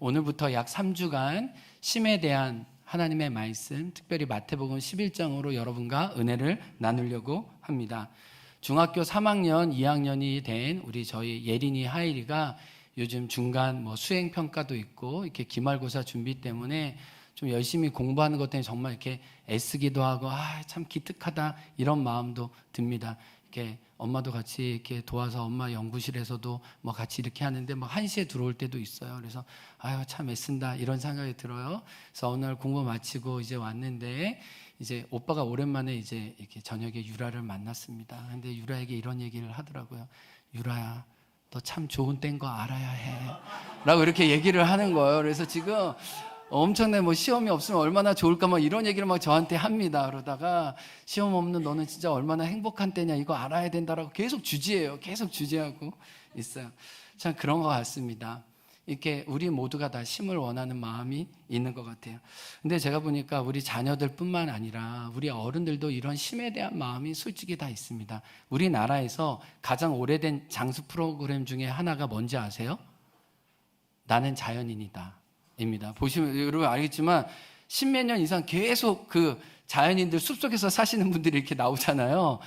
오늘부터 약 3주간 심에 대한 하나님의 말씀, 특별히 마태복음 11장으로 여러분과 은혜를 나누려고 합니다. 중학교 3학년, 2학년이 된 저희 예린이 하일이가 요즘 중간 수행평가도 있고 이렇게 기말고사 준비 때문에 좀 열심히 공부하는 것 때문에 정말 이렇게 애쓰기도 하고 참 기특하다 이런 마음도 듭니다. 이렇게 엄마도 같이 이렇게 도와서 엄마 연구실에서도 같이 이렇게 하는데 1시에 들어올 때도 있어요. 그래서 참 애쓴다 이런 생각이 들어요. 그래서 오늘 공부 마치고 이제 왔는데 이제 오빠가 오랜만에 이제 이렇게 저녁에 유라를 만났습니다. 근데 유라에게 이런 얘기를 하더라고요. 유라야, 너 참 좋은 때인 거 알아야 해. 라고 이렇게 얘기를 하는 거예요. 그래서 지금 엄청나게 시험이 없으면 얼마나 좋을까 이런 얘기를 저한테 합니다. 그러다가 시험 없는 너는 진짜 얼마나 행복한 때냐 이거 알아야 된다라고 계속 주지해요. 계속 주지하고 있어요. 참 그런 것 같습니다. 이렇게 우리 모두가 다 심을 원하는 마음이 있는 것 같아요. 근데 제가 보니까 우리 자녀들뿐만 아니라 우리 어른들도 이런 심에 대한 마음이 솔직히 다 있습니다. 우리나라에서 가장 오래된 장수 프로그램 중에 하나가 뭔지 아세요? 나는 자연인이다 입니다. 보시면 여러분 알겠지만 십몇 년 이상 계속 그 자연인들 숲속에서 사시는 분들이 이렇게 나오잖아요.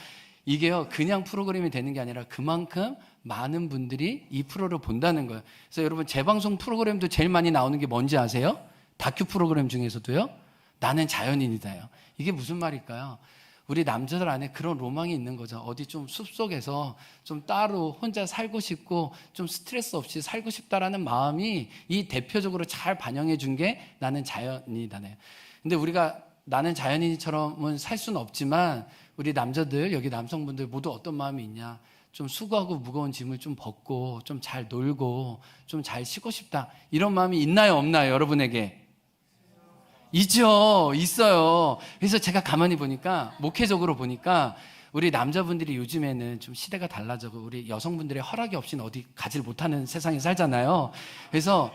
이게요 그냥 프로그램이 되는 게 아니라 그만큼 많은 분들이 이 프로를 본다는 거예요. 그래서 여러분 재방송 프로그램도 제일 많이 나오는 게 뭔지 아세요? 다큐 프로그램 중에서도요 나는 자연인이다요. 이게 무슨 말일까요? 우리 남자들 안에 그런 로망이 있는 거죠. 어디 좀 숲속에서 좀 따로 혼자 살고 싶고 좀 스트레스 없이 살고 싶다라는 마음이 이 대표적으로 잘 반영해 준 게 나는 자연인이다네요. 근데 우리가 나는 자연인처럼은 살 수는 없지만 우리 남자들, 여기 남성분들 모두 어떤 마음이 있냐? 좀 수고하고 무거운 짐을 좀 벗고 좀 잘 놀고 좀 잘 쉬고 싶다. 이런 마음이 있나요, 없나요, 여러분에게? 있죠. 있어요. 그래서 제가 가만히 보니까 목회적으로 보니까 우리 남자분들이 요즘에는 좀 시대가 달라져고 우리 여성분들의 허락이 없이는 어디 가지를 못하는 세상에 살잖아요. 그래서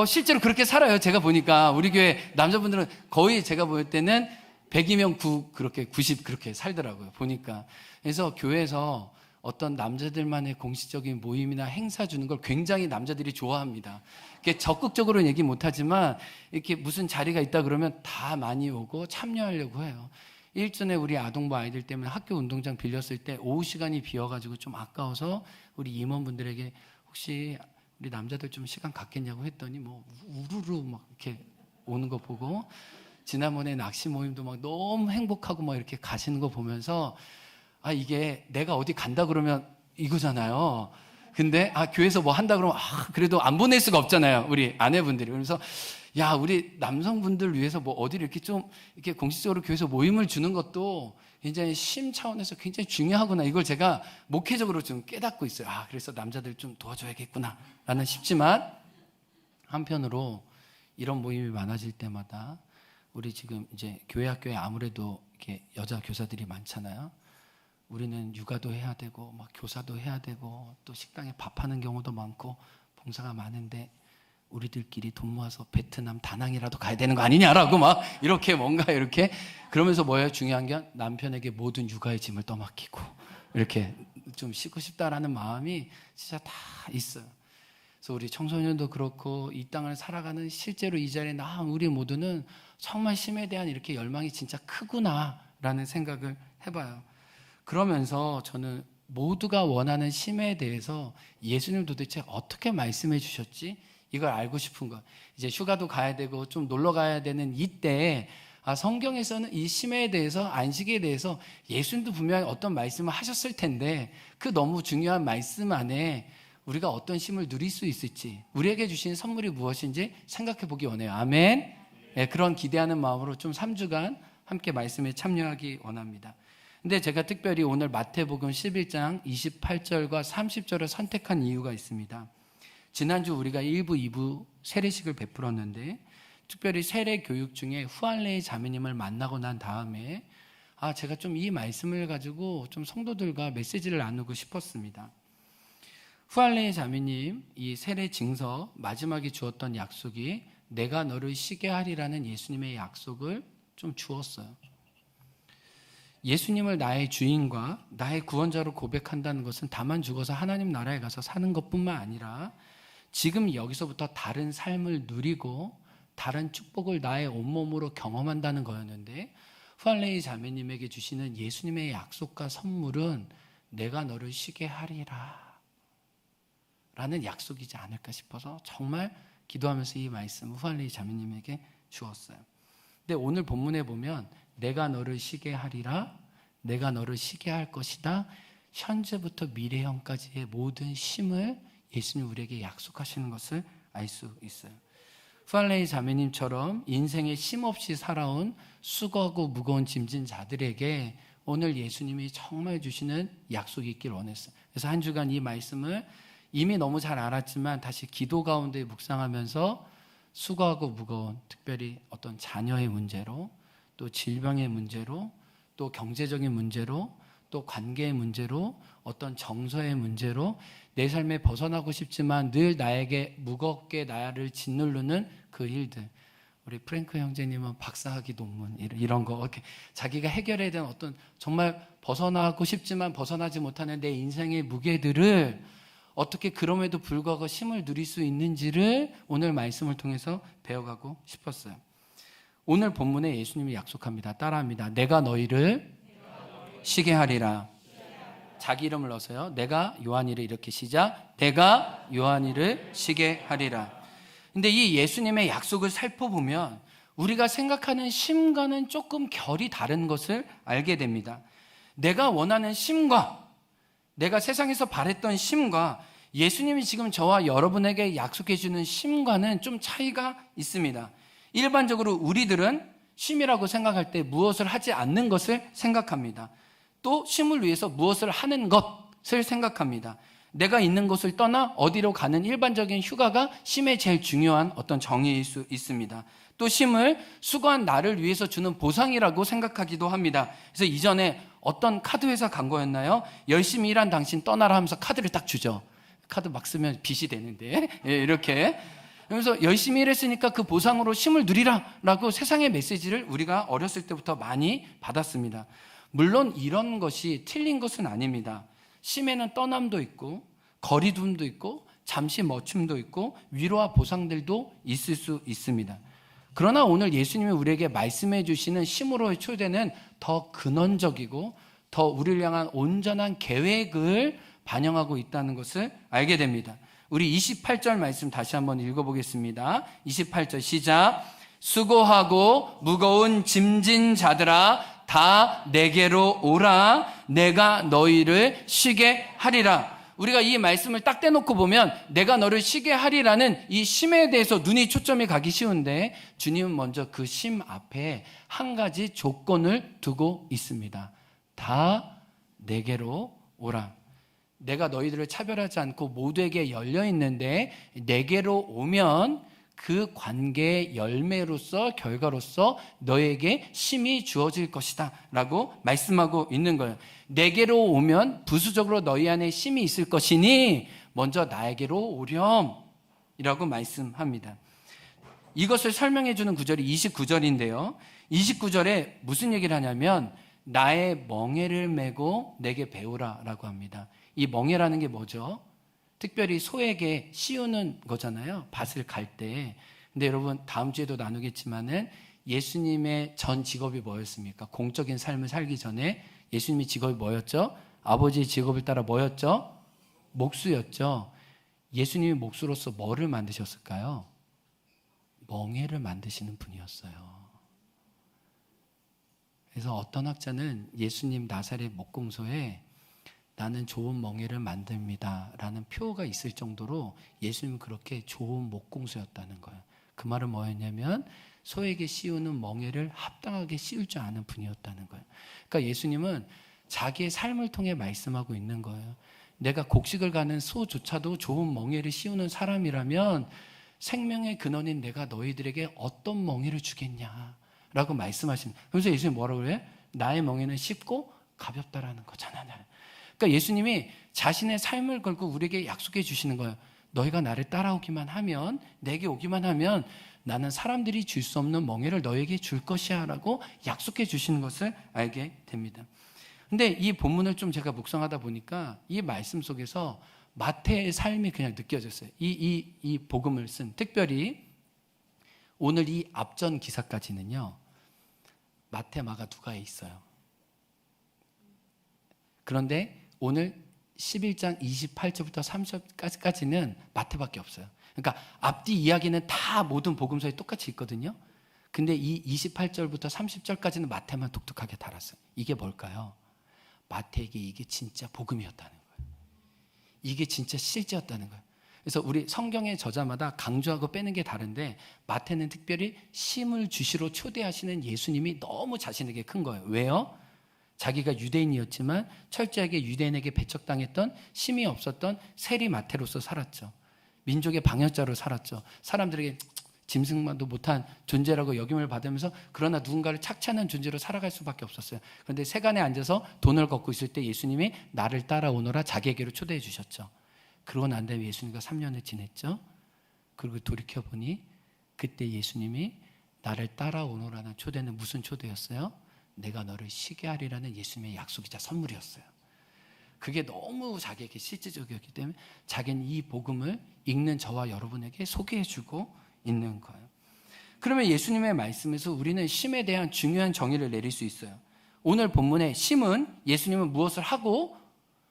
실제로 그렇게 살아요. 제가 보니까 우리 교회 남자분들은 거의 제가 볼 때는 100이면 90 그렇게 살더라고요. 보니까. 그래서 교회에서 어떤 남자들만의 공식적인 모임이나 행사 주는 걸 굉장히 남자들이 좋아합니다. 이렇게 적극적으로는 얘기 못하지만 이렇게 무슨 자리가 있다 그러면 다 많이 오고 참여하려고 해요. 일전에 우리 아동부 아이들 때문에 학교 운동장 빌렸을 때 오후 시간이 비어가지고 좀 아까워서 우리 임원분들에게 혹시 우리 남자들 좀 시간 갖겠냐고 했더니 우르르 이렇게 오는 거 보고 지난번에 낚시 모임도 너무 행복하고 이렇게 가시는 거 보면서 이게 내가 어디 간다 그러면 이거잖아요. 근데 교회에서 한다 그러면 그래도 안 보낼 수가 없잖아요. 우리 아내분들이. 그래서 우리 남성분들 위해서 어디를 이렇게 좀 이렇게 공식적으로 교회에서 모임을 주는 것도 굉장히 심 차원에서 굉장히 중요하구나. 이걸 제가 목회적으로 좀 깨닫고 있어요. 그래서 남자들 좀 도와줘야겠구나 라는 싶지만 한편으로 이런 모임이 많아질 때마다 우리 지금 이제 교회 학교에 아무래도 이렇게 여자 교사들이 많잖아요. 우리는 육아도 해야 되고 교사도 해야 되고 또 식당에 밥하는 경우도 많고 봉사가 많은데 우리들끼리 돈 모아서 베트남 다낭이라도 가야 되는 거 아니냐라고 이렇게 뭔가 이렇게 그러면서 뭐예요? 중요한 게 남편에게 모든 육아의 짐을 떠맡기고 이렇게 좀 쉬고 싶다라는 마음이 진짜 다 있어요. 그래서 우리 청소년도 그렇고 이 땅을 살아가는 실제로 이 자리에 나온 우리 모두는 정말 심에 대한 이렇게 열망이 진짜 크구나라는 생각을 해봐요. 그러면서 저는 모두가 원하는 심에 대해서 예수님 도대체 어떻게 말씀해 주셨지? 이걸 알고 싶은 거. 이제 휴가도 가야 되고 좀 놀러 가야 되는 이때 성경에서는 이 심에 대해서 안식에 대해서 예수님도 분명히 어떤 말씀을 하셨을 텐데 그 너무 중요한 말씀 안에 우리가 어떤 심을 누릴 수 있을지 우리에게 주신 선물이 무엇인지 생각해 보기 원해요. 아멘. 네, 그런 기대하는 마음으로 좀 3주간 함께 말씀에 참여하기 원합니다. 근데 제가 특별히 오늘 마태복음 11장 28절과 30절을 선택한 이유가 있습니다. 지난주 우리가 1부, 2부 세례식을 베풀었는데 특별히 세례 교육 중에 후알레의 자매님을 만나고 난 다음에 제가 좀 이 말씀을 가지고 좀 성도들과 메시지를 나누고 싶었습니다. 후알레의 자매님 이 세례 증서 마지막에 주었던 약속이 내가 너를 쉬게 하리라는 예수님의 약속을 좀 주었어요. 예수님을 나의 주인과 나의 구원자로 고백한다는 것은 다만 죽어서 하나님 나라에 가서 사는 것뿐만 아니라 지금 여기서부터 다른 삶을 누리고 다른 축복을 나의 온몸으로 경험한다는 거였는데, 후알레이 자매님에게 주시는 예수님의 약속과 선물은 내가 너를 쉬게 하리라 라는 약속이지 않을까 싶어서 정말 기도하면서 이 말씀을 후알레이 자매님에게 주었어요. 근데 오늘 본문에 보면 내가 너를 쉬게 하리라, 내가 너를 쉬게 할 것이다, 현재부터 미래형까지의 모든 쉼을 예수님 우리에게 약속하시는 것을 알 수 있어요. 후알레이 자매님처럼 인생에 쉼 없이 살아온 수고하고 무거운 짐진 자들에게 오늘 예수님이 정말 주시는 약속이 있길 원했어요. 그래서 한 주간 이 말씀을 이미 너무 잘 알았지만 다시 기도 가운데 묵상하면서 수고하고 무거운, 특별히 어떤 자녀의 문제로, 또 질병의 문제로, 또 경제적인 문제로, 또 관계의 문제로, 어떤 정서의 문제로 내 삶에 벗어나고 싶지만 늘 나에게 무겁게 나를 짓누르는 그 일들. 우리 프랭크 형제님은 박사학위 논문 이런 거 이렇게 자기가 해결해야 되는 어떤 정말 벗어나고 싶지만 벗어나지 못하는 내 인생의 무게들을 어떻게 그럼에도 불구하고 쉼을 누릴 수 있는지를 오늘 말씀을 통해서 배워가고 싶었어요. 오늘 본문에 예수님이 약속합니다. 따라합니다. 내가 너희를 쉬게 하리라. 자기 이름을 넣어서요. 내가 요한이를 이렇게 시작. 내가 요한이를 쉬게 하리라. 근데 이 예수님의 약속을 살펴보면 우리가 생각하는 쉼과는 조금 결이 다른 것을 알게 됩니다. 내가 원하는 쉼과 내가 세상에서 바랬던 쉼과 예수님이 지금 저와 여러분에게 약속해 주는 쉼과는 좀 차이가 있습니다. 일반적으로 우리들은 쉼이라고 생각할 때 무엇을 하지 않는 것을 생각합니다. 또 쉼을 위해서 무엇을 하는 것을 생각합니다. 내가 있는 곳을 떠나 어디로 가는 일반적인 휴가가 쉼의 제일 중요한 어떤 정의일 수 있습니다. 또 쉼을 수고한 나를 위해서 주는 보상이라고 생각하기도 합니다. 그래서 이전에 어떤 카드 회사 간 거였나요? 열심히 일한 당신 떠나라 하면서 카드를 딱 주죠. 카드 막 쓰면 빚이 되는데 이렇게 그래서 열심히 일했으니까 그 보상으로 쉼을 누리라 라고 세상의 메시지를 우리가 어렸을 때부터 많이 받았습니다. 물론 이런 것이 틀린 것은 아닙니다. 쉼에는 떠남도 있고 거리둠도 있고 잠시 멈춤도 있고 위로와 보상들도 있을 수 있습니다. 그러나 오늘 예수님이 우리에게 말씀해 주시는 쉼으로의 초대는 더 근원적이고 더 우리를 향한 온전한 계획을 반영하고 있다는 것을 알게 됩니다. 우리 28절 말씀 다시 한번 읽어보겠습니다. 28절 시작. 수고하고 무거운 짐진 자들아 다 내게로 오라. 내가 너희를 쉬게 하리라. 우리가 이 말씀을 딱 떼놓고 보면 내가 너를 쉬게 하리라는 이 쉼에 대해서 눈이 초점이 가기 쉬운데 주님은 먼저 그 쉼 앞에 한 가지 조건을 두고 있습니다. 다 내게로 오라. 내가 너희들을 차별하지 않고 모두에게 열려 있는데 내게로 오면 그 관계의 열매로서 결과로서 너에게 쉼이 주어질 것이다 라고 말씀하고 있는 거예요. 내게로 오면 부수적으로 너희 안에 쉼이 있을 것이니 먼저 나에게로 오렴 이라고 말씀합니다. 이것을 설명해 주는 구절이 29절인데요 29절에 무슨 얘기를 하냐면 나의 멍에를 메고 내게 배우라 라고 합니다. 이 멍에라는 게 뭐죠? 특별히 소에게 씌우는 거잖아요. 밭을 갈 때. 근데 여러분 다음 주에도 나누겠지만은 예수님의 전 직업이 뭐였습니까? 공적인 삶을 살기 전에 예수님의 직업이 뭐였죠? 아버지의 직업을 따라 뭐였죠? 목수였죠. 예수님이 목수로서 뭐를 만드셨을까요? 멍에를 만드시는 분이었어요. 그래서 어떤 학자는 예수님 나사렛 목공소에 나는 좋은 멍에를 만듭니다 라는 표가 있을 정도로 예수님은 그렇게 좋은 목공소였다는 거예요. 그 말은 뭐였냐면 소에게 씌우는 멍에를 합당하게 씌울 줄 아는 분이었다는 거예요. 그러니까 예수님은 자기의 삶을 통해 말씀하고 있는 거예요. 내가 곡식을 가는 소조차도 좋은 멍에를 씌우는 사람이라면 생명의 근원인 내가 너희들에게 어떤 멍에를 주겠냐라고 말씀하시는 거예요. 그래서 예수님이 뭐라고 그래요? 나의 멍에는 쉽고 가볍다라는 거잖아요. 그러니까 예수님이 자신의 삶을 걸고 우리에게 약속해 주시는 거예요. 너희가 나를 따라오기만 하면, 내게 오기만 하면 나는 사람들이 줄 수 없는 멍에를 너에게 줄 것이야 라고 약속해 주시는 것을 알게 됩니다. 근데 이 본문을 좀 제가 묵상하다 보니까 이 말씀 속에서 마태의 삶이 그냥 느껴졌어요. 이 복음을 쓴, 특별히 오늘 이 앞전 기사까지는요, 마태, 마가, 누가에 있어요. 그런데 오늘 11장 28절부터 30절까지는 마태밖에 없어요. 그러니까 앞뒤 이야기는 다 모든 복음서에 똑같이 있거든요. 근데 이 28절부터 30절까지는 마태만 독특하게 달았어요. 이게 뭘까요? 마태에게 이게 진짜 복음이었다는 거예요. 이게 진짜 실제였다는 거예요. 그래서 우리 성경의 저자마다 강조하고 빼는 게 다른데, 마태는 특별히 심을 주시러 초대하시는 예수님이 너무 자신에게 큰 거예요. 왜요? 자기가 유대인이었지만 철저하게 유대인에게 배척당했던, 심이 없었던 세리 마태로서 살았죠. 민족의 방역자로 살았죠. 사람들에게 짐승만도 못한 존재라고 여김을 받으면서 그러나 누군가를 착취하는 존재로 살아갈 수밖에 없었어요. 그런데 세간에 앉아서 돈을 걷고 있을 때 예수님이 나를 따라오너라 자기에게로 초대해 주셨죠. 그러고 난 다음에 예수님과 3년을 지냈죠. 그리고 돌이켜보니 그때 예수님이 나를 따라오너라는 초대는 무슨 초대였어요? 내가 너를 쉬게 하리라는 예수님의 약속이자 선물이었어요. 그게 너무 자기에게 실질적이었기 때문에 자기는 이 복음을 읽는 저와 여러분에게 소개해주고 있는 거예요. 그러면 예수님의 말씀에서 우리는 심에 대한 중요한 정의를 내릴 수 있어요. 오늘 본문의 심은 예수님은 무엇을 하고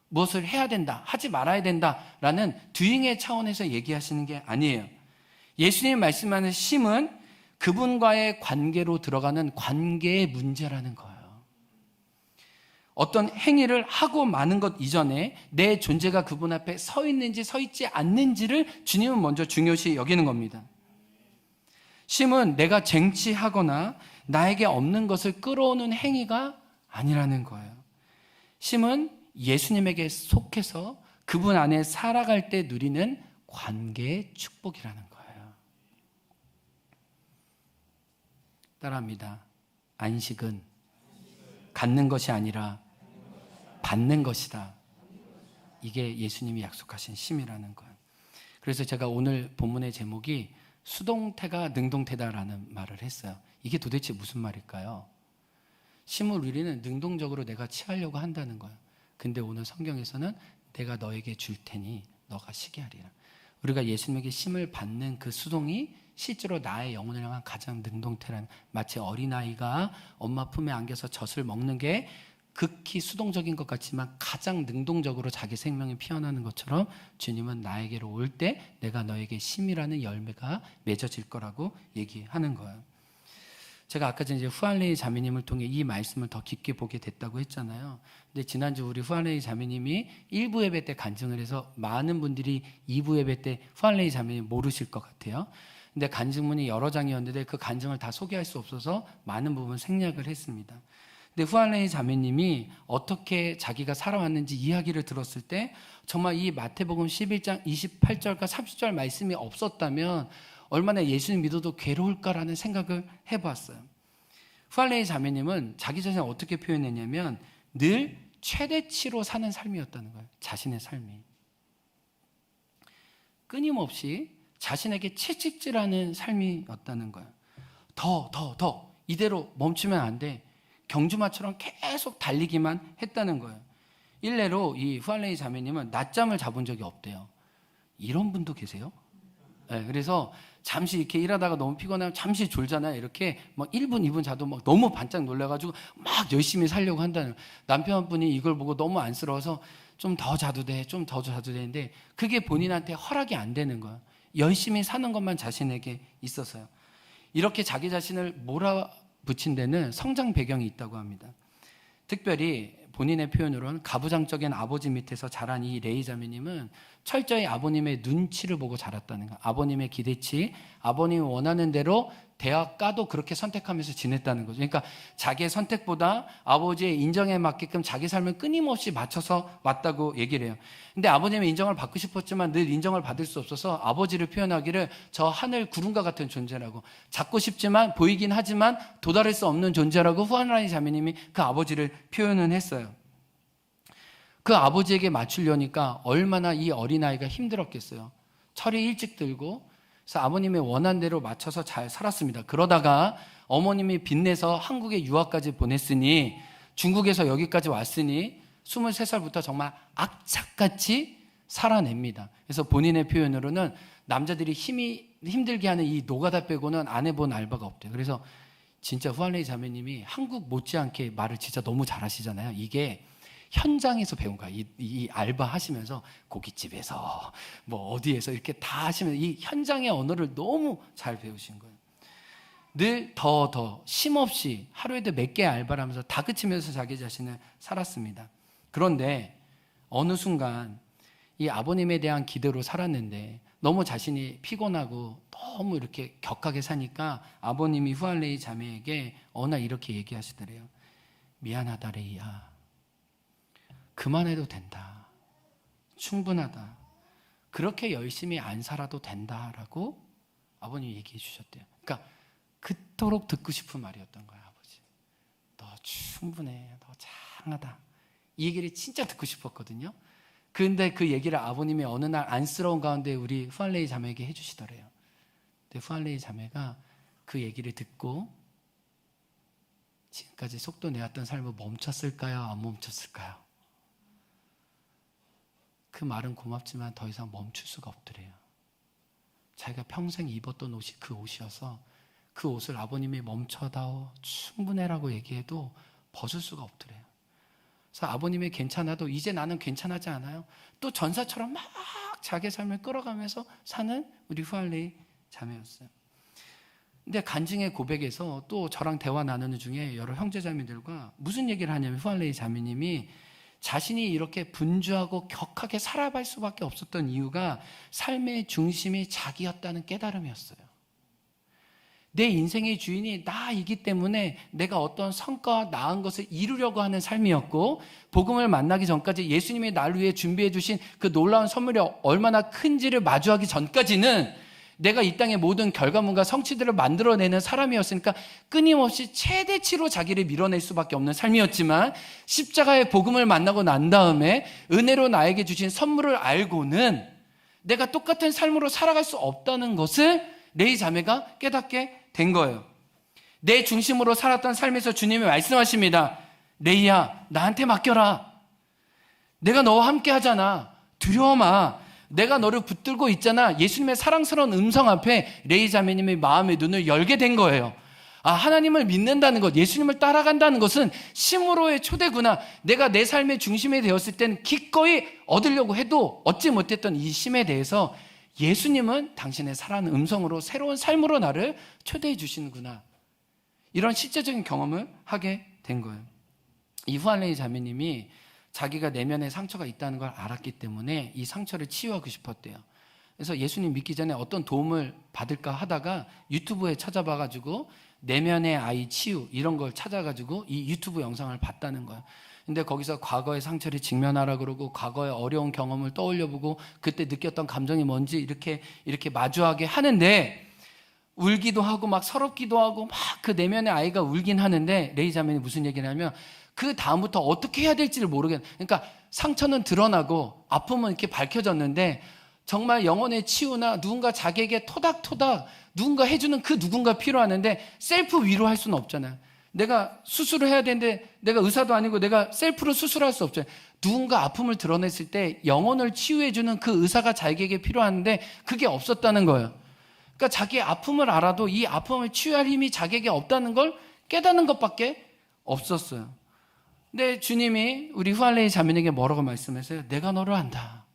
무엇을 해야 된다, 하지 말아야 된다라는 듀잉의 차원에서 얘기하시는 게 아니에요. 예수님이 말씀하는 심은 그분과의 관계로 들어가는 관계의 문제라는 거예요. 어떤 행위를 하고 마는 것 이전에 내 존재가 그분 앞에 서 있는지 서 있지 않는지를 주님은 먼저 중요시 여기는 겁니다. 심은 내가 쟁취하거나 나에게 없는 것을 끌어오는 행위가 아니라는 거예요. 심은 예수님에게 속해서 그분 안에 살아갈 때 누리는 관계의 축복이라는 거예요. 따라합니다. 안식은 갖는 것이 아니라 받는 것이다. 이게 예수님이 약속하신 심이라는 거예요. 그래서 제가 오늘 본문의 제목이 수동태가 능동태다라는 말을 했어요. 이게 도대체 무슨 말일까요? 심을 우리는 능동적으로 내가 취하려고 한다는 거예요. 근데 오늘 성경에서는 내가 너에게 줄 테니 너가 쉬게 하리라. 우리가 예수님에게 심을 받는 그 수동이 실제로 나의 영혼을 향한 가장 능동태라는, 마치 어린아이가 엄마 품에 안겨서 젖을 먹는 게 극히 수동적인 것 같지만 가장 능동적으로 자기 생명이 피어나는 것처럼 주님은 나에게로 올 때 내가 너에게 심이라는 열매가 맺어질 거라고 얘기하는 거예요. 제가 아까 전에 후알레이 자매님을 통해 이 말씀을 더 깊게 보게 됐다고 했잖아요. 근데 지난주 우리 후알레이 자매님이 1부 예배 때 간증을 해서 많은 분들이 2부 예배 때 후알레이 자매님 모르실 것 같아요. 근데 간증문이 여러 장이었는데 그 간증을 다 소개할 수 없어서 많은 부분 생략을 했습니다. 근데 후알레이 자매님이 어떻게 자기가 살아왔는지 이야기를 들었을 때 정말 이 마태복음 11장 28절과 30절 말씀이 없었다면 얼마나 예수님 믿어도 괴로울까라는 생각을 해봤어요. 후알레이 자매님은 자기 자신을 어떻게 표현했냐면 늘 최대치로 사는 삶이었다는 거예요. 자신의 삶이. 끊임없이 자신에게 채찍질하는 삶이었다는 거예요. 더 이대로 멈추면 안 돼. 경주마처럼 계속 달리기만 했다는 거예요. 일례로 이 후알레이 자매님은 낮잠을 자본 적이 없대요. 이런 분도 계세요? 네, 그래서 잠시 이렇게 일하다가 너무 피곤하면 잠시 졸잖아요. 이렇게 막 1분, 2분 자도 막 너무 반짝 놀라가지고 막 열심히 살려고 한다는 거예요. 남편분이 이걸 보고 너무 안쓰러워서 좀 더 자도 돼, 좀 더 자도 되는데 그게 본인한테 허락이 안 되는 거예요. 열심히 사는 것만 자신에게 있어서요. 이렇게 자기 자신을 몰아붙인 데는 성장 배경이 있다고 합니다. 특별히 본인의 표현으로는 가부장적인 아버지 밑에서 자란 이 레이 자매님은 철저히 아버님의 눈치를 보고 자랐다는 거예요. 아버님의 기대치, 아버님이 원하는 대로 대학가도 그렇게 선택하면서 지냈다는 거죠. 그러니까 자기의 선택보다 아버지의 인정에 맞게끔 자기 삶을 끊임없이 맞춰서 왔다고 얘기를 해요. 근데 아버님의 인정을 받고 싶었지만 늘 인정을 받을 수 없어서 아버지를 표현하기를 저 하늘 구름과 같은 존재라고, 잡고 싶지만 보이긴 하지만 도달할 수 없는 존재라고 후알레이 자매님이 그 아버지를 표현은 했어요. 그 아버지에게 맞추려니까 얼마나 이 어린아이가 힘들었겠어요. 철이 일찍 들고, 그래서 아버님의 원한 대로 맞춰서 잘 살았습니다. 그러다가 어머님이 빚내서 한국에 유학까지 보냈으니, 중국에서 여기까지 왔으니 23살부터 정말 악착같이 살아냅니다. 그래서 본인의 표현으로는 남자들이 힘들게 하는 이 노가다 빼고는 안 해본 알바가 없대요. 그래서 진짜 후알레이 자매님이 한국 못지않게 말을 진짜 너무 잘하시잖아요. 이게 현장에서 배운 거야. 이 알바 하시면서 고깃집에서 뭐 어디에서 이렇게 다 하시면서 이 현장의 언어를 너무 잘 배우신 거예요. 늘 더 쉼없이 하루에도 몇 개의 알바를 하면서 다그치면서 자기 자신을 살았습니다. 그런데 어느 순간 이 아버님에 대한 기대로 살았는데 너무 자신이 피곤하고 너무 이렇게 격하게 사니까 아버님이 후알레이 자매에게 어느 날 이렇게 얘기하시더래요. 미안하다 레이야. 그만해도 된다. 충분하다. 그렇게 열심히 안 살아도 된다라고 아버님이 얘기해 주셨대요. 그러니까 그토록 듣고 싶은 말이었던 거야. 아버지, 너 충분해. 너 장하다. 이 얘기를 진짜 듣고 싶었거든요. 근데 그 얘기를 아버님이 어느 날 안쓰러운 가운데 우리 후알레이 자매에게 해주시더래요. 근데 후알레이 자매가 그 얘기를 듣고 지금까지 속도 내었던 삶을 멈췄을까요? 안 멈췄을까요? 그 말은 고맙지만 더 이상 멈출 수가 없더래요. 자기가 평생 입었던 옷이 그 옷이어서 그 옷을 아버님이 멈춰다오, 충분해라고 얘기해도 벗을 수가 없더래요. 그래서 아버님이 괜찮아도 이제 나는 괜찮아지 않아요. 또 전사처럼 막 자기 삶을 끌어가면서 사는 우리 후알레이 자매였어요. 근데 간증의 고백에서 또 저랑 대화 나누는 중에 여러 형제자매들과 무슨 얘기를 하냐면 후알레이 자매님이 자신이 이렇게 분주하고 격하게 살아갈 수밖에 없었던 이유가 삶의 중심이 자기였다는 깨달음이었어요. 내 인생의 주인이 나이기 때문에 내가 어떤 성과와 나은 것을 이루려고 하는 삶이었고, 복음을 만나기 전까지 예수님이 나를 위해 준비해 주신 그 놀라운 선물이 얼마나 큰지를 마주하기 전까지는 내가 이 땅의 모든 결과물과 성취들을 만들어내는 사람이었으니까 끊임없이 최대치로 자기를 밀어낼 수밖에 없는 삶이었지만, 십자가의 복음을 만나고 난 다음에 은혜로 나에게 주신 선물을 알고는 내가 똑같은 삶으로 살아갈 수 없다는 것을 레이 자매가 깨닫게 된 거예요. 내 중심으로 살았던 삶에서 주님이 말씀하십니다. 레이야, 나한테 맡겨라. 내가 너와 함께 하잖아. 두려워 마. 내가 너를 붙들고 있잖아. 예수님의 사랑스러운 음성 앞에 레이 자매님의 마음의 눈을 열게 된 거예요. 아, 하나님을 믿는다는 것, 예수님을 따라간다는 것은 심으로의 초대구나. 내가 내 삶의 중심이 되었을 땐 기꺼이 얻으려고 해도 얻지 못했던 이 심에 대해서 예수님은 당신의 살아가는 음성으로 새로운 삶으로 나를 초대해 주시는구나. 이런 실제적인 경험을 하게 된 거예요. 이 후알레이 자매님이 자기가 내면에 상처가 있다는 걸 알았기 때문에 이 상처를 치유하고 싶었대요. 그래서 예수님 믿기 전에 어떤 도움을 받을까 하다가 유튜브에 찾아봐가지고 내면의 아이 치유 이런 걸 찾아가지고 이 유튜브 영상을 봤다는 거예요. 근데 거기서 과거의 상처를 직면하라 그러고 과거의 어려운 경험을 떠올려보고 그때 느꼈던 감정이 뭔지 이렇게 마주하게 하는데, 울기도 하고 막 서럽기도 하고 막 그 내면의 아이가 울긴 하는데, 레이 자매는 무슨 얘기를 하냐면 그 다음부터 어떻게 해야 될지를 모르겠는, 그러니까 상처는 드러나고 아픔은 이렇게 밝혀졌는데 정말 영혼의 치유나 누군가 자기에게 토닥토닥 누군가 해주는 그 누군가 필요하는데 셀프 위로할 수는 없잖아요. 내가 수술을 해야 되는데 내가 의사도 아니고 내가 셀프로 수술할 수 없잖아요. 누군가 아픔을 드러냈을 때 영혼을 치유해주는 그 의사가 자기에게 필요한데 그게 없었다는 거예요. 그러니까 자기의 아픔을 알아도 이 아픔을 치유할 힘이 자기에게 없다는 걸 깨닫는 것밖에 없었어요. 근데 주님이 우리 후알레이 자매에게 뭐라고 말씀하세요? 내가 너를 안다.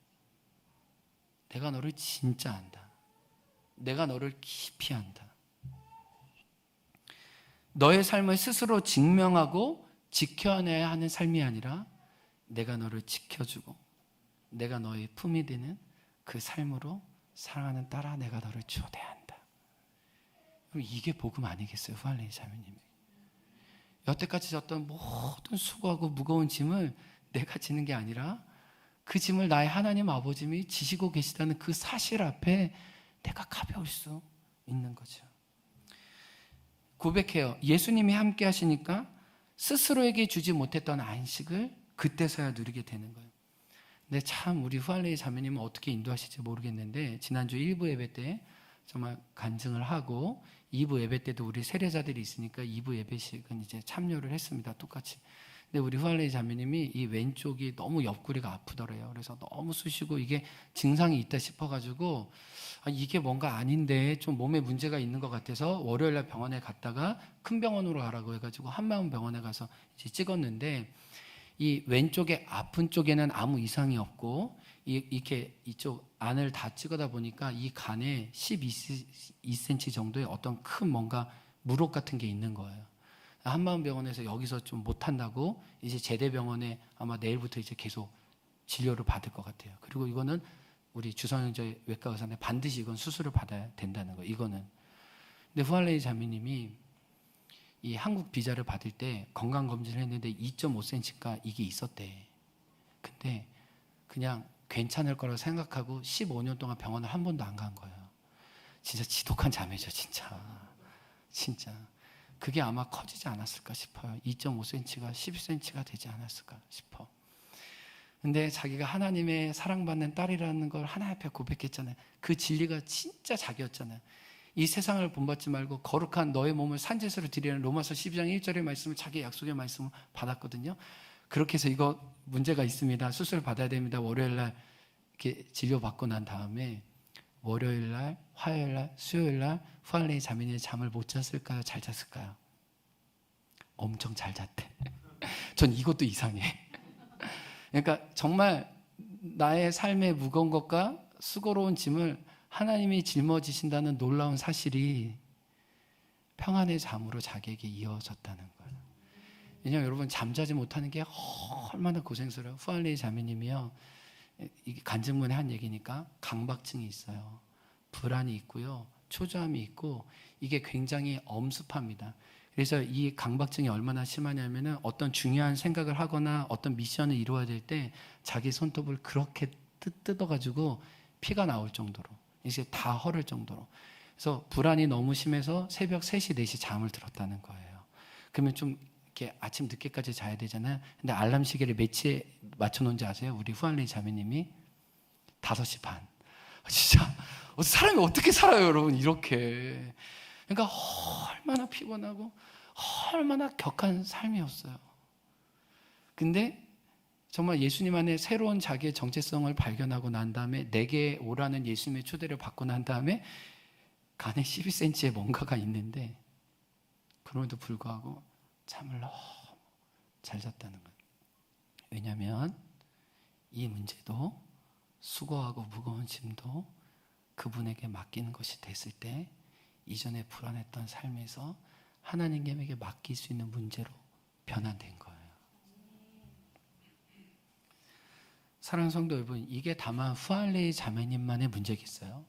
내가 너를 진짜 안다. 내가 너를 깊이 안다. 너의 삶을 스스로 증명하고 지켜내야 하는 삶이 아니라 내가 너를 지켜주고 내가 너의 품이 되는 그 삶으로 사랑하는 딸아, 내가 너를 초대한다. 이게 복음 아니겠어요? 후알레이 자매님이 여태까지 졌던 모든 수고하고 무거운 짐을 내가 지는 게 아니라 그 짐을 나의 하나님 아버님이 지시고 계시다는 그 사실 앞에 내가 가벼울 수 있는 거죠. 고백해요. 예수님이 함께 하시니까 스스로에게 주지 못했던 안식을 그때서야 누리게 되는 거예요. 근데 참 우리 후알레이 자매님은 어떻게 인도하실지 모르겠는데, 지난주 1부 예배 때 정말 간증을 하고 2부 예배 때도 우리 세례자들이 있으니까 2부 예배식은 이제 참여를 했습니다. 똑같이. 근데 우리 후알레이 자매님이 이 왼쪽이 너무 옆구리가 아프더래요. 그래서 너무 쑤시고 이게 증상이 있다 싶어가지고 이게 뭔가 아닌데 좀 몸에 문제가 있는 것 같아서 월요일날 병원에 갔다가 큰 병원으로 가라고 해가지고 한마음 병원에 가서 이제 찍었는데 이 왼쪽에 아픈 쪽에는 아무 이상이 없고 이렇게 이쪽 안을 다 찍어다 보니까 이 간에 12cm 정도의 어떤 큰 뭔가 물혹 같은 게 있는 거예요. 한마음병원에서 여기서 좀 못한다고 이제 제대병원에 아마 내일부터 이제 계속 진료를 받을 것 같아요. 그리고 이거는 우리 주성형제 외과 의사한테 반드시 이건 수술을 받아야 된다는 거예요. 이거는. 근데 후알레이 자매님이 이 한국 비자를 받을 때 건강검진을 했는데 2.5cm가 이게 있었대. 근데 그냥 괜찮을 거라고 생각하고 15년 동안 병원을 한 번도 안 간 거예요. 진짜 지독한 자매죠, 진짜. 그게 아마 커지지 않았을까 싶어요. 2.5cm가 11cm가 되지 않았을까 싶어. 근데 자기가 하나님의 사랑받는 딸이라는 걸 하나님 앞에 고백했잖아요. 그 진리가 진짜 자기였잖아요. 이 세상을 본받지 말고 거룩한 너의 몸을 산제사로 드리라는 로마서 12장 1절의 말씀을 자기 약속의 말씀을 받았거든요. 그렇게 해서 이거 문제가 있습니다. 수술 받아야 됩니다. 월요일날 이렇게 진료받고 난 다음에 월요일날, 화요일날, 수요일날 후알레이 자매님이 잠을 못 잤을까요? 잘 잤을까요? 엄청 잘 잤대. 전 이것도 이상해. 그러니까 정말 나의 삶의 무거운 것과 수고로운 짐을 하나님이 짊어지신다는 놀라운 사실이 평안의 잠으로 자기에게 이어졌다는 거예요. 왜냐하면 여러분 잠자지 못하는 게 얼마나 고생스러워요. 후알레이 자매님이요. 이게 간증문에 한 얘기니까 강박증이 있어요. 불안이 있고요. 초조함이 있고 이게 굉장히 엄습합니다. 그래서 이 강박증이 얼마나 심하냐면은 어떤 중요한 생각을 하거나 어떤 미션을 이루어야 될 때 자기 손톱을 그렇게 뜯어가지고 피가 나올 정도로 이제 다 헐을 정도로. 그래서 불안이 너무 심해서 새벽 3시, 4시 잠을 들었다는 거예요. 그러면 좀 이렇게 아침 늦게까지 자야 되잖아요. 근데 알람 시계를 며칠에 맞춰놓은지 아세요? 우리 후알레이 자매님이 5시 반. 진짜 사람이 어떻게 살아요, 여러분? 이렇게. 그러니까 얼마나 피곤하고 얼마나 격한 삶이었어요. 근데 정말 예수님 안에 새로운 자기의 정체성을 발견하고 난 다음에 내게 오라는 예수님의 초대를 받고 난 다음에 간에 12cm의 뭔가가 있는데 그럼에도 불구하고 잠을 너무 잘 잤다는 거예요. 왜냐하면 이 문제도 수고하고 무거운 짐도 그분에게 맡기는 것이 됐을 때 이전에 불안했던 삶에서 하나님께 맡길 수 있는 문제로 변환된 거예요. 사랑하는 성도 여러분, 이게 다만 후알레이 자매님만의 문제겠어요?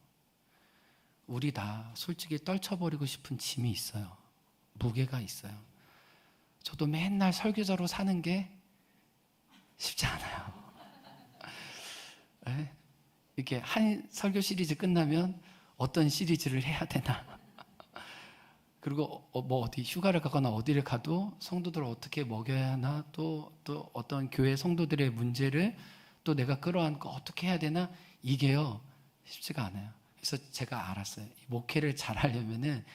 우리 다 솔직히 떨쳐버리고 싶은 짐이 있어요. 무게가 있어요. 저도 맨날 설교자로 사는 게 쉽지 않아요. 네? 이렇게 한 설교 시리즈 끝나면 어떤 시리즈를 해야 되나? 그리고 뭐 어디 휴가를 가거나 어디를 가도 성도들을 어떻게 먹여야 하나? 또 어떤 교회 성도들의 문제를 또 내가 끌어안고 어떻게 해야 되나? 이게요 쉽지가 않아요. 그래서 제가 알았어요. 목회를 잘 하려면은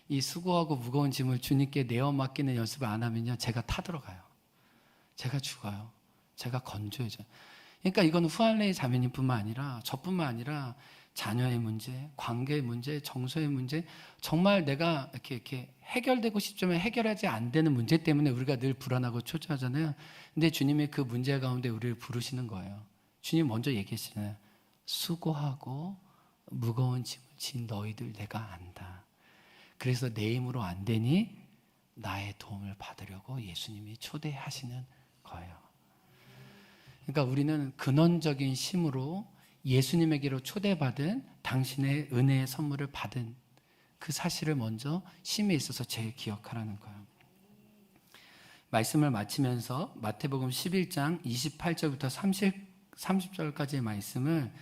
이 수고하고 무거운 짐을 주님께 내어 맡기는 연습을 안 하면요 제가 타들어가요. 제가 죽어요. 제가 건조해져요. 그러니까 이건 후알레이 자매님뿐만 아니라 저뿐만 아니라 자녀의 문제, 관계의 문제, 정서의 문제, 정말 내가 이렇게 해결되고 싶지만 해결하지 안 되는 문제 때문에 우리가 늘 불안하고 초조하잖아요. 근데 주님의 그 문제 가운데 우리를 부르시는 거예요. 주님 먼저 얘기하시잖아요. 수고하고 무거운 짐을 진 너희들 내가 안다. 그래서 내 힘으로 안 되니 나의 도움을 받으려고 예수님이 초대하시는 거예요. 그러니까 우리는 근원적인 힘으로 예수님에게로 초대받은 당신의 은혜의 선물을 받은 그 사실을 먼저 심에 있어서 제일 기억하라는 거예요. 말씀을 마치면서 마태복음 11장 28절부터 30절까지의 말씀을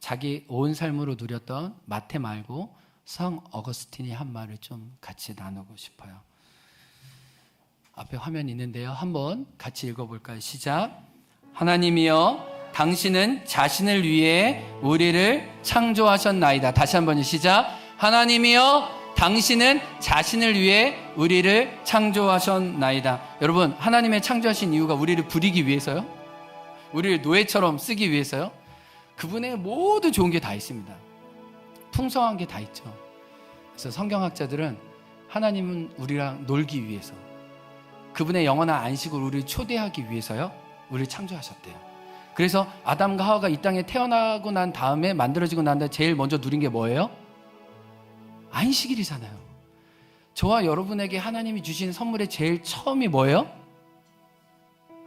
자기 온 삶으로 누렸던 마태 말고 성 어거스틴이 한 말을 좀 같이 나누고 싶어요. 앞에 화면 있는데요. 한번 같이 읽어볼까요? 시작. 하나님이여 당신은 자신을 위해 우리를 창조하셨나이다. 다시 한번 시작. 하나님이여 당신은 자신을 위해 우리를 창조하셨나이다. 여러분, 하나님의 창조하신 이유가 우리를 부리기 위해서요? 우리를 노예처럼 쓰기 위해서요? 그분의 모두 좋은 게 다 있습니다. 풍성한 게 다 있죠. 그래서 성경학자들은 하나님은 우리랑 놀기 위해서, 그분의 영원한 안식을 우리를 초대하기 위해서요, 우리를 창조하셨대요. 그래서 아담과 하와가 이 땅에 태어나고 난 다음에, 만들어지고 난 다음에 제일 먼저 누린 게 뭐예요? 안식일이잖아요. 저와 여러분에게 하나님이 주신 선물의 제일 처음이 뭐예요?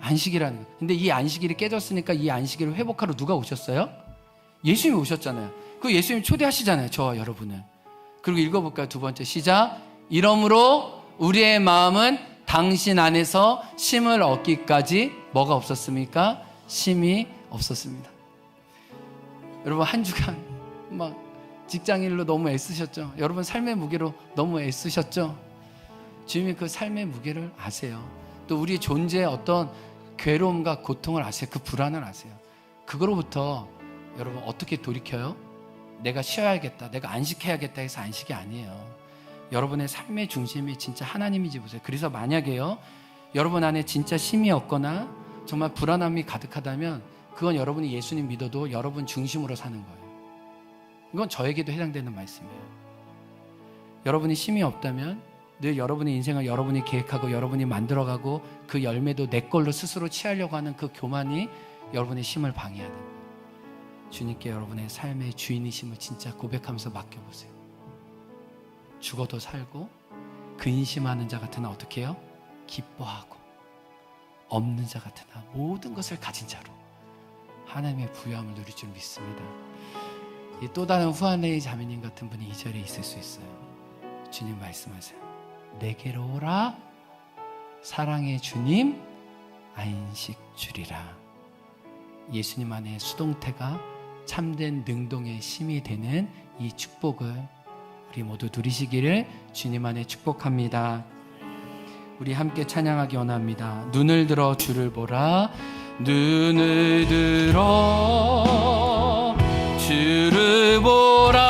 안식이라는 거예요. 근데 이 안식일이 깨졌으니까 이 안식일을 회복하러 누가 오셨어요? 예수님이 오셨잖아요. 그 예수님 초대하시잖아요, 저와 여러분을. 그리고 읽어볼까요? 두 번째, 시작. 이러므로 우리의 마음은 당신 안에서 쉼을 얻기까지 뭐가 없었습니까? 쉼이 없었습니다. 여러분, 한 주간 막 직장일로 너무 애쓰셨죠? 여러분, 삶의 무게로 너무 애쓰셨죠? 주님이 그 삶의 무게를 아세요. 또 우리 존재의 어떤 괴로움과 고통을 아세요. 그 불안을 아세요. 그거로부터 여러분 어떻게 돌이켜요? 내가 쉬어야겠다, 내가 안식해야겠다 해서 안식이 아니에요. 여러분의 삶의 중심이 진짜 하나님인지 보세요. 그래서 만약에요, 여러분 안에 진짜 쉼이 없거나 정말 불안함이 가득하다면 그건 여러분이 예수님 믿어도 여러분 중심으로 사는 거예요. 이건 저에게도 해당되는 말씀이에요. 여러분이 쉼이 없다면 늘 여러분의 인생을 여러분이 계획하고 여러분이 만들어가고 그 열매도 내 걸로 스스로 취하려고 하는 그 교만이 여러분의 쉼을 방해하는 거예요. 주님께 여러분의 삶의 주인이심을 진짜 고백하면서 맡겨보세요. 죽어도 살고 근심하는 자 같으나 어떻게 해요? 기뻐하고, 없는 자 같으나 모든 것을 가진 자로 하나님의 부유함을 누릴 줄 믿습니다. 이 또 다른 후아네이 자매님 같은 분이 이 자리에 있을 수 있어요. 주님 말씀하세요. 내게로 오라, 사랑의 주님 안식 주리라. 예수님 안에 수동태가 참된 능동의 힘이 되는 이 축복을 우리 모두 누리시기를 주님 안에 축복합니다. 우리 함께 찬양하기 원합니다. 눈을 들어 주를 보라, 눈을 들어 주를 보라,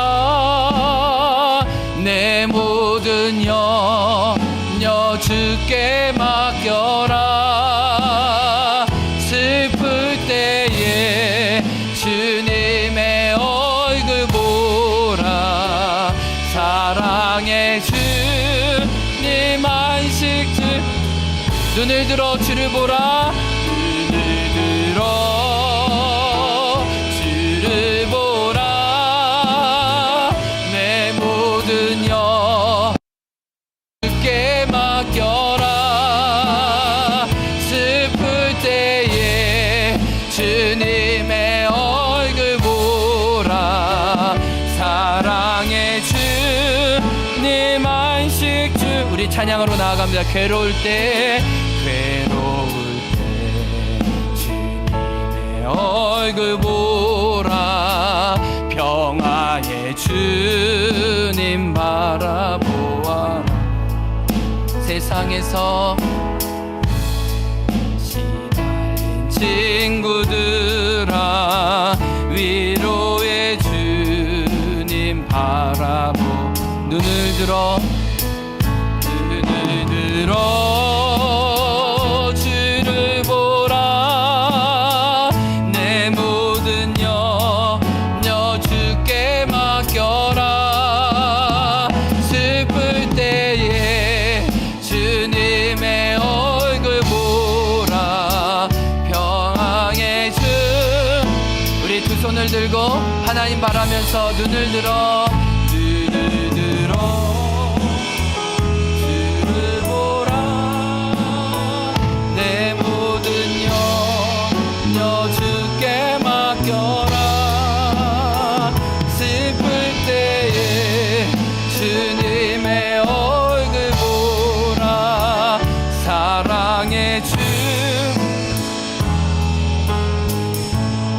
내 모든 염려 주께 맡겨라. 슬플 때에 주님의 얼굴 보라, 사랑의 주님 안식 주. 눈을 들어 주를 보라, 눈을 들어 주를 보라, 내 모든 영 주께 맡겨라. 슬플 때에 주님의 얼굴 보라, 사랑의 주님 안식 주. 우리 찬양으로 나아갑니다. 괴로울 때 주님의 얼굴 보라, 평화의 주님 바라보아. 세상에서 시달린 친구들아, 위로의 주님 바라보. 눈을 들어 주를 보라, 내 모든 염려 주께 맡겨라. 슬플 때에 주님의 얼굴 보라, 평화의 주. 우리 두 손을 들고 하나님 바라면서 눈을 들어 주께 맡겨라. 슬플 때에 주님의 얼굴 보라, 사랑의 주.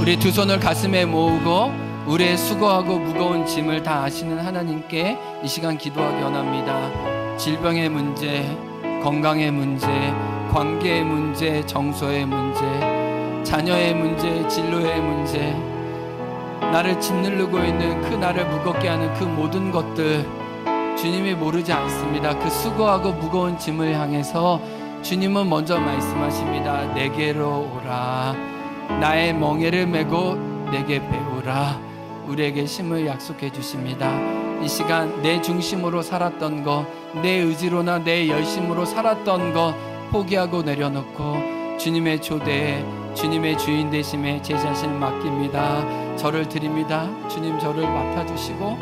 우리 두 손을 가슴에 모으고 우리의 수고하고 무거운 짐을 다 아시는 하나님께 이 시간 기도하기 원합니다. 질병의 문제, 건강의 문제, 관계의 문제, 정서의 문제, 자녀의 문제, 진로의 문제, 나를 짓누르고 있는 그 나를 무겁게 하는 그 모든 것들, 주님이 모르지 않습니다. 그 수고하고 무거운 짐을 향해서 주님은 먼저 말씀하십니다. 내게로 오라. 나의 멍에를 메고 내게 배우라. 우리에게 쉼을 약속해 주십니다. 이 시간 내 중심으로 살았던 것, 내 의지로나 내 열심으로 살았던 것 포기하고 내려놓고 주님의 초대에, 주님의 주인 되심에 제 자신을 맡깁니다. 저를 드립니다. 주님, 저를 맡아주시고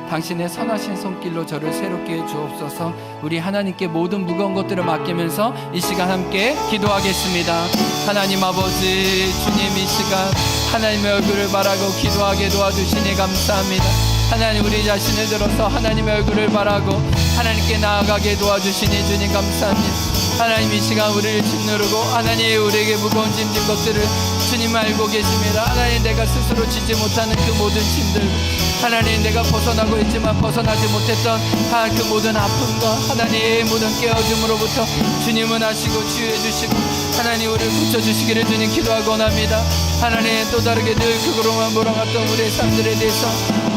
당신의 선하신 손길로 저를 새롭게 해 주옵소서. 우리 하나님께 모든 무거운 것들을 맡기면서 이 시간 함께 기도하겠습니다. 하나님 아버지, 주님, 이 시간 하나님의 얼굴을 바라고 기도하게 도와주시니 감사합니다. 하나님, 우리 자신을 들어서 하나님의 얼굴을 바라고 하나님께 나아가게 도와주시니 주님 감사합니다. 하나님, 이 시간 우리를 짓누르고 하나님 우리에게 무거운 짐진 것들을 주님 알고 계십니다. 하나님, 내가 스스로 지지 못하는 그 모든 짐들, 하나님 내가 벗어나고 있지만 벗어나지 못했던 그 모든 아픔과 하나님의 모든 깨어짐으로부터 주님은 하시고 치유해 주시고 하나님 우리를 고쳐주시기를 주님 기도하고 원합니다. 하나님, 또 다르게 늘 그거로만 몰아갔던 우리의 삶들에 대해서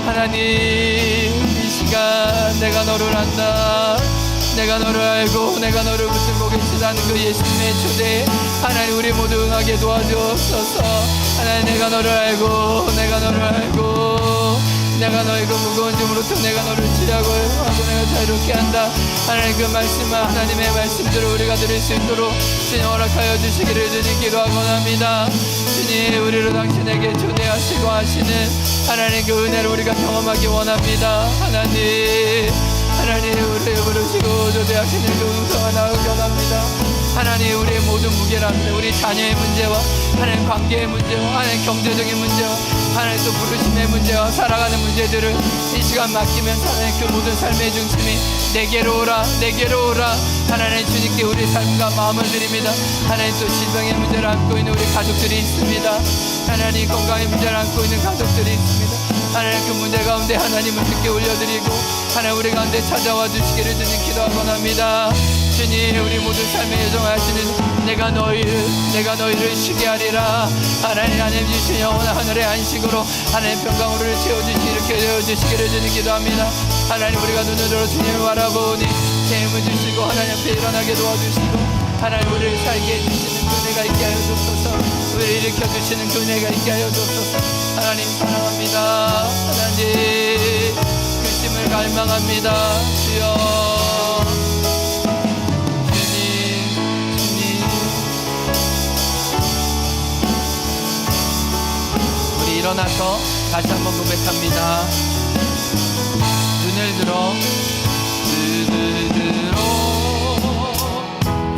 하나님, 이 시간 내가 너를 안다, 내가 너를 알고 내가 너를 붙들고 계시다는 그 예수님의 초대에 하나님 우리 모두 응하게 도와주옵소서. 하나님, 내가 너를 알고 내가 너를 알고 내가 너의 그 무거운 짐으로부터 내가 너를 치유하고 하고 내가 자유롭게 한다. 하나님, 그 말씀은 하나님의 말씀들을 우리가 들을 수 있도록 주님 허락하여 주시기를 주님 기도하고 합니다. 주님, 우리를 당신에게 초대하시고 하시는 하나님 그 은혜를 우리가 경험하기 원합니다. 하나님 우리를 부르시고 초대하시는 그 음성을 나오기 원합니다. 하나님, 우리의 모든 무게랍니다. 우리 자녀의 문제와 하나님 관계의 문제와 하나님 경제적인 문제와 하나님 또 부르심의 문제와 살아가는 문제들을 이 시간 맡기면서 하나님 그 모든 삶의 중심이 내게로 오라, 내게로 오라. 하나님, 주님께 우리 삶과 마음을 드립니다. 하나님, 또 질병의 문제를 안고 있는 우리 가족들이 있습니다. 하나님, 건강의 문제를 안고 있는 가족들이 있습니다. 하나님, 그 문제 가운데 하나님을 듣게 올려드리고 하나님 우리 가운데 찾아와 주시기를 주님 기도하고 합니다. 주님, 우리 모든 삶의 여정하시는 내가 너희를 쉬게 하리라. 하나님 주신 영원한 하늘의 안식으로 하나님 평강으로 채워주시 이렇게 되어주시기를 주님 기도합니다. 하나님, 우리가 눈을 들어 주님을 바라보니 새 힘을 주시고 하나님 앞에 일어나게 도와주시고 하나님 우리를 살게 해주시는 은혜가 있게 하여 주옵소서. 우리를 일으켜주시는 은혜가 있게 하여 주옵소서. 하나님 사랑합니다. 하나님 그 심을 갈망합니다. 주여, 일어나서 다시 한번 고백합니다. 눈을 들어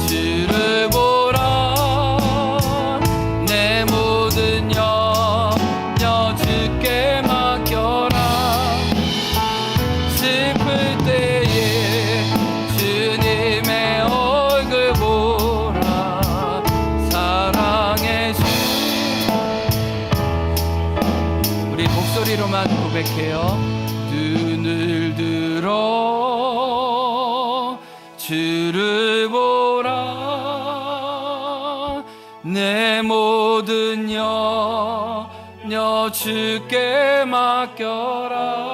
주를 보라. 내 모든 염려 주께 맡겨라. 슬플 때에 주님의 얼굴 보라. 사랑의 주, 우리 목소리로만 고백해요. 눈을 들어 주를 보라. 내 모든 염려 주께 맡겨라.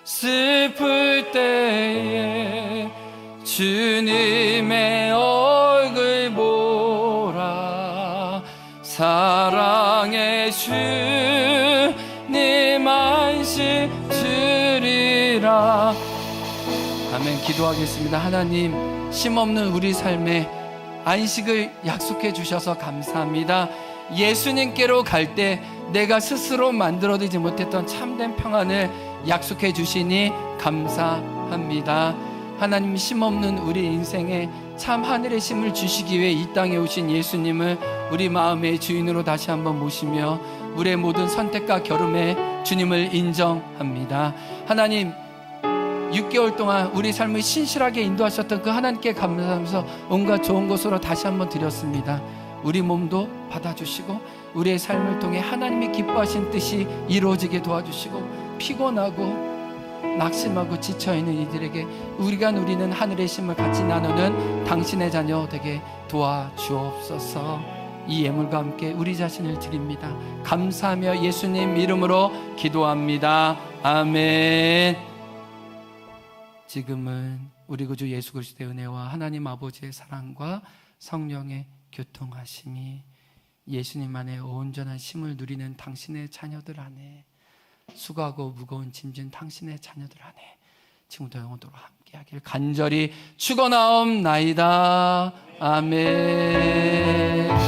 슬플 때에 주님의 얼굴 보라. 사랑의 주님 안식 주리라. 아멘. 기도하겠습니다. 하나님, 쉼없는 우리 삶에 안식을 약속해 주셔서 감사합니다. 예수님께로 갈 때 내가 스스로 만들어내지 못했던 참된 평안을 약속해 주시니 감사합니다. 하나님, 쉼없는 우리 인생에 참 하늘의 쉼을 주시기 위해 이 땅에 오신 예수님을 우리 마음의 주인으로 다시 한번 모시며 우리의 모든 선택과 결음에 주님을 인정합니다. 하나님, 6개월 동안 우리 삶을 신실하게 인도하셨던 그 하나님께 감사하면서 온갖 좋은 것으로 다시 한번 드렸습니다. 우리 몸도 받아주시고 우리의 삶을 통해 하나님이 기뻐하신 뜻이 이루어지게 도와주시고 피곤하고 낙심하고 지쳐있는 이들에게 우리가 누리는 하늘의 쉼을 같이 나누는 당신의 자녀 되게 도와주옵소서. 이 예물과 함께 우리 자신을 드립니다. 감사하며 예수님 이름으로 기도합니다. 아멘. 지금은 우리 구주 예수 그리스도의 은혜와 하나님 아버지의 사랑과 성령의 교통하심이 예수님 안에 온전한 쉼을 누리는 당신의 자녀들 안에, 수고하고 무거운 짐진 당신의 자녀들 안에 지금부터 영원토록 함께하길 간절히 축원하옵나이다. 아멘.